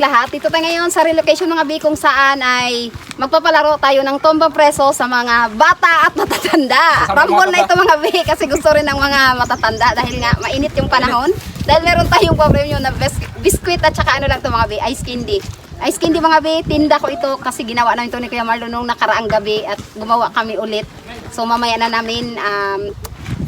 lahat. Dito tayo ngayon sa relocation mga bi kung saan ay magpapalaro tayo ng tombang preso sa mga bata at matatanda. Rambol na ito mga bi kasi gusto rin ng mga matatanda dahil nga mainit yung panahon. Dahil meron tayong pa-premium na biskwit at saka ano lang ito mga bi, ice candy. Ice candy mga bi, tinda ko ito kasi ginawa namin ito ni Kuya Marlon nung nakaraang gabi at gumawa kami ulit. So mamaya na namin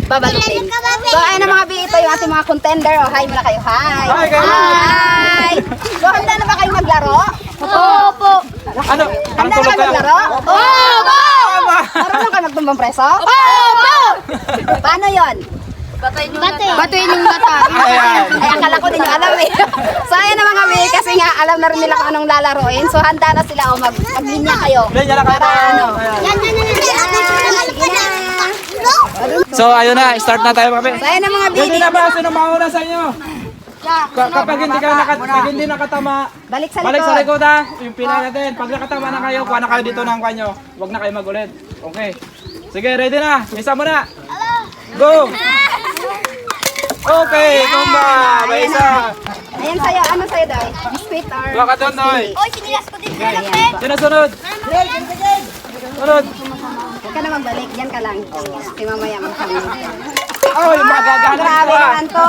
babalutin. So ayun na mga bi, ito yung ating mga contender. Oh, hi muna kayo. Hi! Hi, kayo. Hi! So handa na ba kayo maglaro? Opo! Ano? Handa na kayo maglaro? Opo! Marunong kayo magtumbang preso? Opo! Paano yon? Batuin yung mata. Ayan. Ay, akala ko din yung alam eh. So ayan na mga bi, kasi nga alam na rin nila kung anong lalaroin. So handa na sila o maglinya kayo. Linya na kayo. Para ano? So ayun na, start na tayo kami. So ayan na mga bi. Pwede na ba? Sino mauna sa inyo? Kapag hindi nakatama, Balik sa balik sa likod. likod ha. Yung pila natin. Pag nakatama na kayo, kuha na kayo dito ng kanyo. Huwag na kayo magulit. Okay. Sige, ready na. Isa mo na. Go! Okay, tumba. May isa. Ayan sa'yo. Ano sa'yo daw? Biscuit or? Tuwa ka doon, Noy. Oy, sinilas ko din Ayan. Sino sunod? Sunod. Huwag ka na magbalik. Diyan ka lang. Kasi mamaya kami. Ay, magaganan Grabe ko. naman to.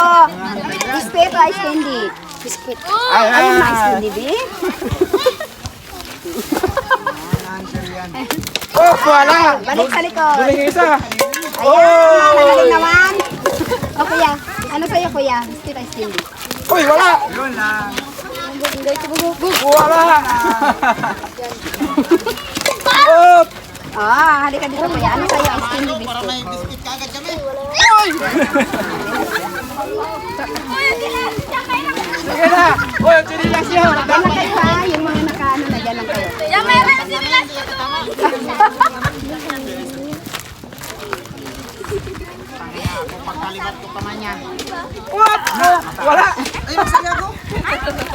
Biscuit o ice candy? Biscuit. Ayun na ice candy, di? Oh, wala. Balik sa likod. Duling isa. Ayan, nagaling naman. O kuya, ano sa'yo kuya? Biscuit ice candy. Uy, wala. Wala. Oh, Halika dito kuya. Ano sa'yo? Ice candy biscuit. sige na. Uy, yung chinilas nyo. Diyan lang kayo ha. Yung mga nakaano na dyan lang kayo. Yan, meron sinilas ko doon. What? Wala.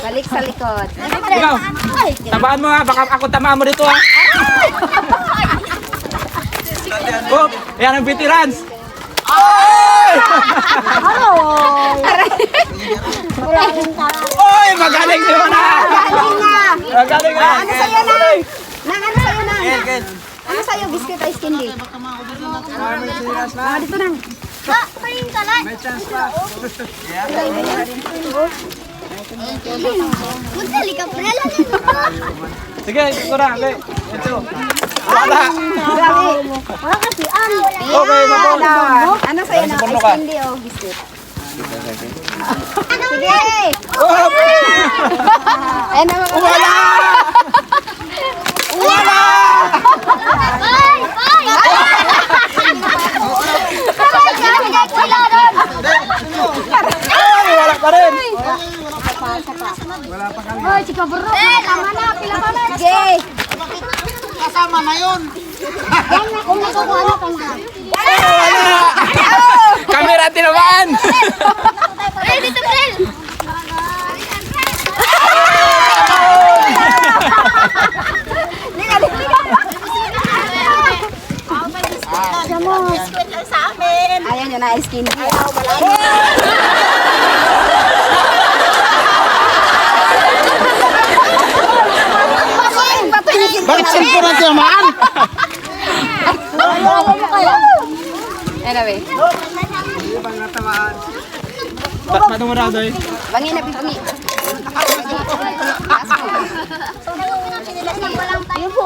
Balik sa likod. Ikaw, tabaan mo ha. Baka ako tamaan mo dito ha. Oh, yan ang veterans. Oy, magaling si Mana. Galing na. Magaling ha. Ano sa'yo na? Nang ano sa'yo na? Ano sa'yo? Biscuit ice candy? Dito nang. Paring ka lang. Magdali ka pala lang. Sige, ito na. Okay. Ito. Wala. Grabe. Wala kasi ang. Okay, mabon. Ano sa'yo na? Puno Ice ka. candy o biscuit? Sige. Oh, Ayan naman. wala. Wala. Ay! Ay, wala pa rin. Hoy, chika bro. Tama na. Pila pa na. Sige. Kasama na yun. Yan na, kung nakukuha na ka na. Wala. Kamera tinamaan. Ay, dito, Brel! Ayan yun na ice candy. Bakit cellphone ang tinamaan? Anyway, Paano mo na, Doy? bangi na bibangi.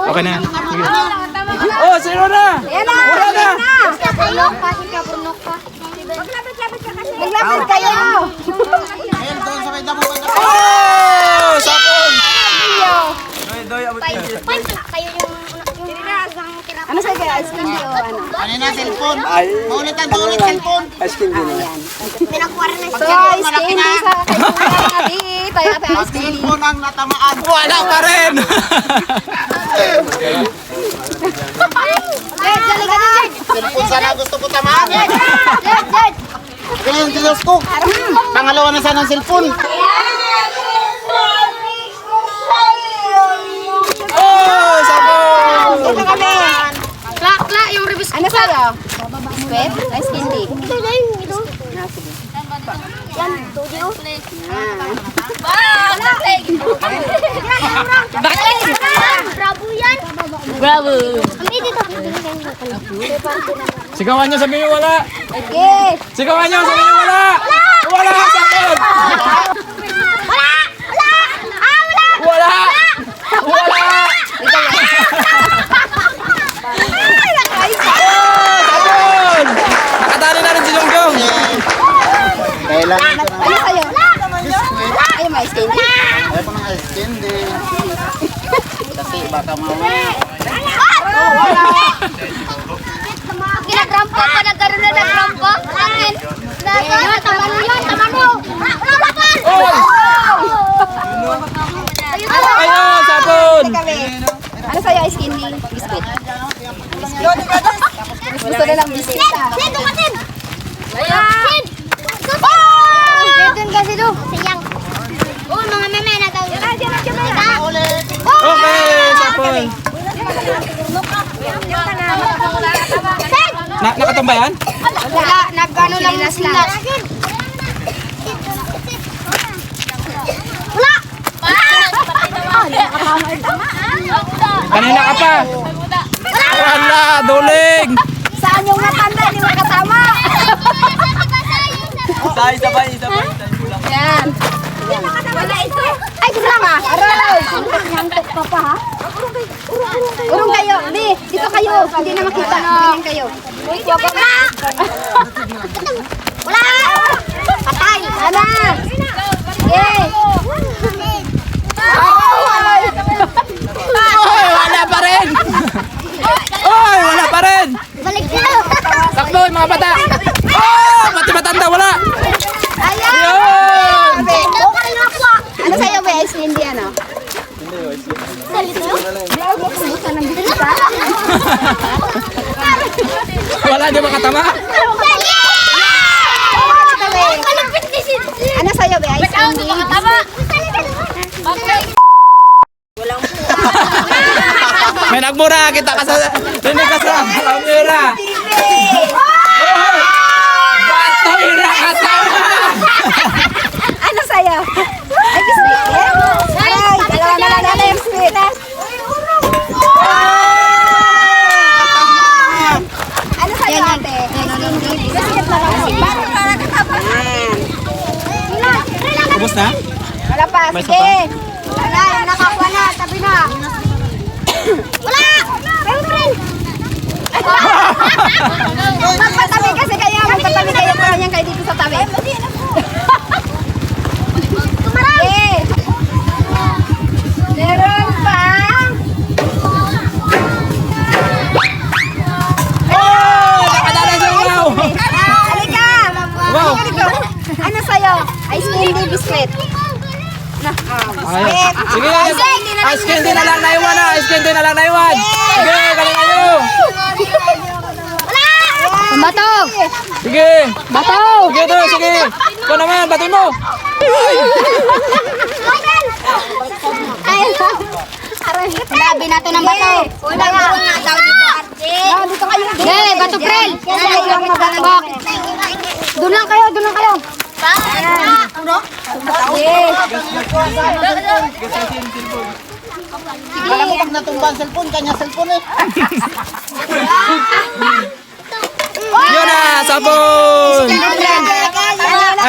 Okay na. Sige. Oh, sino na? Ayan na. Wala na. Maglapit kayo. Oh, sapon. Ano sa'yo kaya? Ice candy o ano? Ano na, cellphone? Maulitan, ulit cellphone. Ayan. Pinakuha rin na So, ice candy sa kailangan natin. Tayo ate ice candy. cellphone ang natamaan. Wala pa rin. Jed, dali ka na, Jed. Cellphone sana gusto ko tamaan. Jed, Jed. Kaya yung tilas ko. Pangalawa na sana ang cellphone. Oh, sapon. Dito kami. Kla, yung ribis. Ano sa'yo? Sweet? Ice candy? Ito na yung ito. Ah, sige. Yan, tudio. Ah. Bravo yan. Bravo. Kami dito. Sigawan nyo, sabihin nyo wala. Okay. Sigawan nyo, sabihin nyo wala. Wala, sakot. Wala! Wala! Ah, wala! Wala. Wala. Sabon. Nakatali na rin si Jongjong. Kailangan ko ng Ano sa'yo? Ay, may candy. ayaw ko ng ice candy. Kasi baka mamaya. Ginagrampo pa, nagkaroon na ng grampo. Akin. Yun, tama mo yun, tama mo. Wala pa! Ayun, sabon. Kami. Ano sa'yo, ice candy? Biscuit. Gusto na ng biscuit. Sin, dumatin! Sin! Oh! Dito kasi do. Sayang. Oh, mga meme na daw. Okay, sabon. Nakatamba yan? Wala, nag-ano lang na sila. Wala! Kanina ka pa. Wala, duling. Saan yung matanda? Hindi mo kasama. Sabay. Yan. Ay, gusto lang ah. Aray. Nyantok ka pa ha? Urong kayo. Di, dito kayo. Hindi na makita. Ganyan kayo. Wala! Wala! Patay. Ana. Yay. Oy, wala pa rin. Oy, wala pa rin. Balik na! Sakto, yung mga bata. Oh, pati matanda, wala. Ayan. Yun. Okay na ako! Ano sa'yo ba? Ice candy ano? Gusto ng biscuit ha? Wala, di ba katama? Ano sa'yo ba? Ice candy? May nagmura, kita ka sa... Rinig ka sa... Kamera. Batira katama. Ano sa'yo? Ay, biscuit yan? Ay, dalawa na lang na yung biscuit. Ano sa'yo ate? Ice candy? Biscuit na lang. Yan. Ubus na? Wala pa, May isa sige. Wala, nakakuha na, tabi na. Wala! Magpatabi kasi kaya, magpatabi kayo para niyan kayo dito sa tabi. Eh! Meron pa! Oh! Nakadala sa umaw! Halika! Wow! Ano sa'yo? Ice candy biscuit. Ay, sige, ice candy na lang naiwan na. Ice candy na lang naiwan. Sige, galing kayo. Bato! Sige. Bato! Sige to, sige. Ikaw naman, batoy mo. Ay! Grabe na to ng bato. Wala nga daw dito, Archie. Dito kayo. Hey, bato, Prel. Doon lang kayo, doon lang kayo. Alam mo pag natumba ang cellphone, kanya cellphone eh. Yun na, sabon.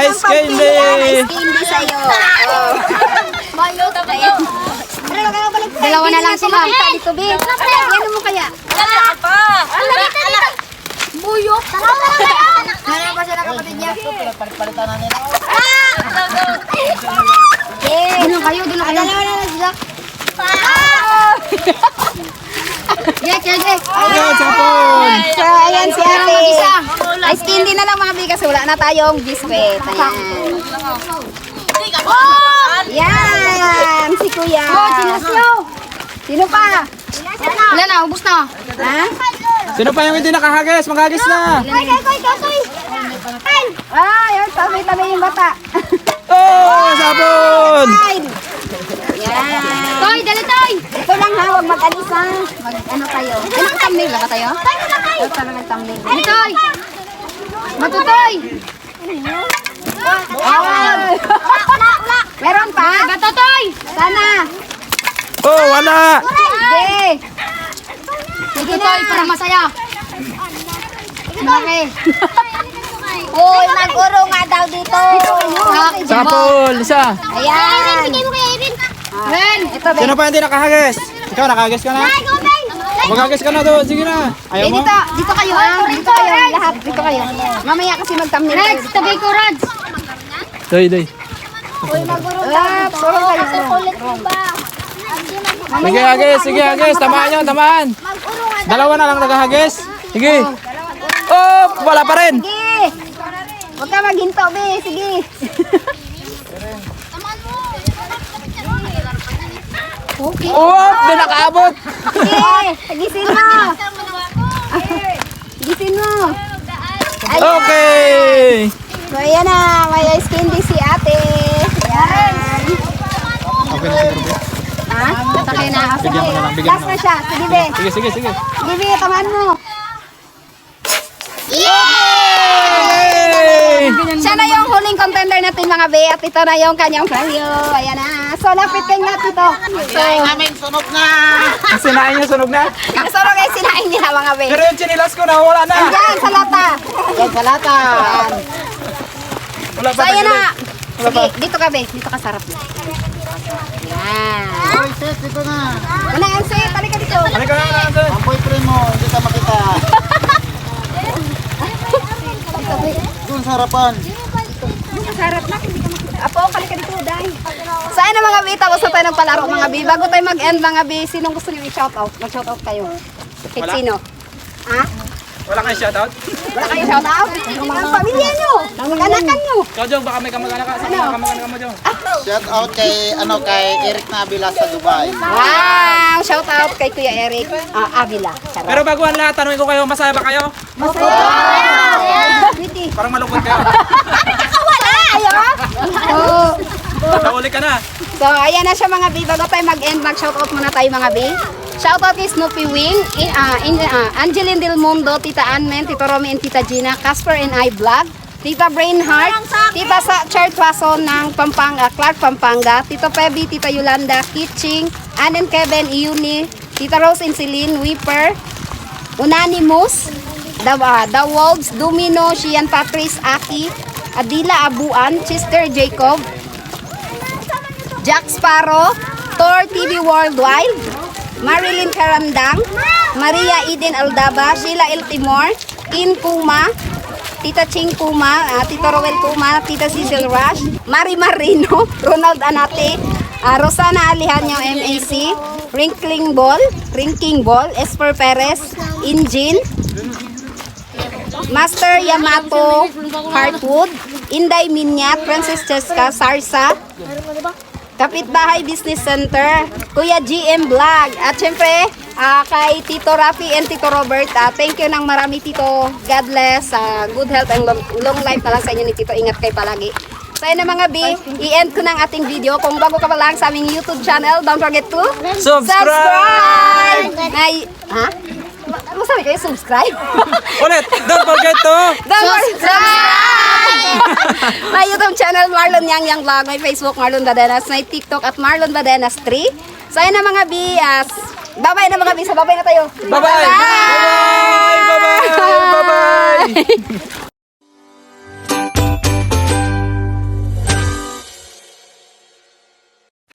Ice candy. Ice candy sa'yo. Dalawa na lang sila. Dito, Bi. Ano mo kaya? Buyok! Ano ba sila kapatid niya? Palitan na nila. Doon lang kayo, doon lang kayo. Dalawa na lang sila. Jack. Ayun, sabon. So, ayan si ate. Ice candy na lang mga bi kasi wala na tayong biscuit. Ayan. Yan, si kuya. Sino pa? Wala na, ubus na. Ha? Sino pa yung hindi nakahagis? Maghagis na. Ay, tabi-tabi yung bata. Oh, sabon. Yan. Toy, dali Toy. Ito lang ha, huwag mag-alis ha. Mag-ano tayo. Ay, nag-thumbnail ba tayo? Ito pala nag-thumbnail. Dali Toy. Matutoy. Wala. Meron pa? Batotoy! Sana. Oh, wala. Sige. Sige na. Para masaya. Okay. Uy, mag-uro nga daw dito. Sapol, isa. Ayan. Bigay mo kay Erin. Ren. Ito, Sino Ben. pa hindi nakahagis? Ikaw, nakahagis ka na? Ay, go, Ben! Maghagis ka na doon. Sige na. Ayaw mo? Dito kayo, ah. Dito kayo. Lahat, dito kayo. Mamaya kasi mag-thumbnail. Reds, tabi ko, Reds. Doy. Ah, puro kayo. Kulit mo ba? Sige, hagis. Sige, hagis. Tamaan nyo, tamaan. Mag-uro nga. Dalawa na lang naghahagis. Sige. Oh, wala pa rin. Sige. Huwag ka maghinto, be. Sige. Oh, di nakaabot. Sige. Gisin mo. Gisin mo. Okay. So, ayan na. May ice candy si ate. Ayan. Okay na siguro, be. Ha? Tatake na. Sige. Bigyan mo na lang, bigyan Last mo na na. siya. Sige, be. Sige. Sige, be. Tamaan mo. Yay! Siya na yung huling contender natin mga be. At ito na yung kanyang premyo. Ayan na. So, lapitin natin ito. So, Namin sunog na. Ang sinain niya, sunog na. kasoro kayo sinain niya mga be. Pero yung chinilas ko na, wala na. Diyan, sa lata. Yan sa lata. Wala So, pa. ayan na. Wala pa. Sige, dito ka be. Dito ka sarap. Ayan. Uy, sis, dito na. Ano yan, sis? Halika dito. Halika na, Anson. Ang boyfriend mo, hindi ka makita. Doon sa harapan. Sarap na. Apo, halika dito, dahil. So, ayun na mga bi. Tapos na tayo nagpalaro mga bi. Bago tayo mag-end mga bi, sinong gusto niyo i-shoutout? Mag-shoutout kayo. Kahit Wala. sino? Ha? Wala kang shoutout? Wala kayo shoutout? Ang pamilya nyo. Mag-anakan nyo. Ikaw, Jong, baka may kamag-anak ka. Sino mga kamag-anak mo, Jong? Shout out kay Eric Nabila sa Dubai. Wow! Shoutout kay Kuya Eric Avila. Charot. Pero bago ang lahat, tanongin ko kayo, masaya ba kayo? Witty. Parang malungkot kayo. Wala! Ayo? Oo. Nauli ka na. So, ayan na siya mga bi. Bago tayo mag-end, mag-shoutout muna tayo mga bi. Shoutout kay Snoopy Wing, Angeline Del Mundo, Tita Anmen, Tito Romy and Tita Gina, Casper and I Vlog, Tita Brainheart, Tita sa Chart Waso ng Pampanga, Clark, Pampanga, Tito Pebi, Tita Yolanda, Kitching, Ann and Kevin, Iuni, Tita Rose and Celine, Weeper, Unanimous, The Wolves, Domino, Shian Patrice, Aki, Adila Abuan, Chester Jacob, Jack Sparrow, Thor TV Worldwide, Marilyn Karandang, Maria Eden Aldaba, Sheila El Timor, In Puma, Tita Ching Puma, Tito Roel Puma, Tita Cecil Rush, Mari Marino, Ronald Anate, Rosana Alihanyo MAC, Rinking Ball, Esper Perez, Injin, Master Yamato Heartwood, Inday Minyat, Princess Cheska, Sarsa, Kapitbahay Business Center, Kuya GM Vlog, at syempre kay Tito Rafi and Tito Robert, thank you ng marami Tito, God bless, good health and long life na lang sa inyo ni Tito, ingat kayo palagi. So yun na mga bi, i-end ko ng ating video. Kung bago ka pa lang sa aming YouTube channel, don't forget to Subscribe! Ha? Ano sabi kayo? Subscribe? Ulit, don't forget to Subscribe! My YouTube channel, Marlon Yang Vlog. My Facebook, Marlon Badenas. My TikTok at Marlon Badenas 3. So, ayun na mga bias. Bye-bye na mga bias. Bye-bye na tayo. Bye-bye! Bye-bye! Bye-bye! Bye-bye!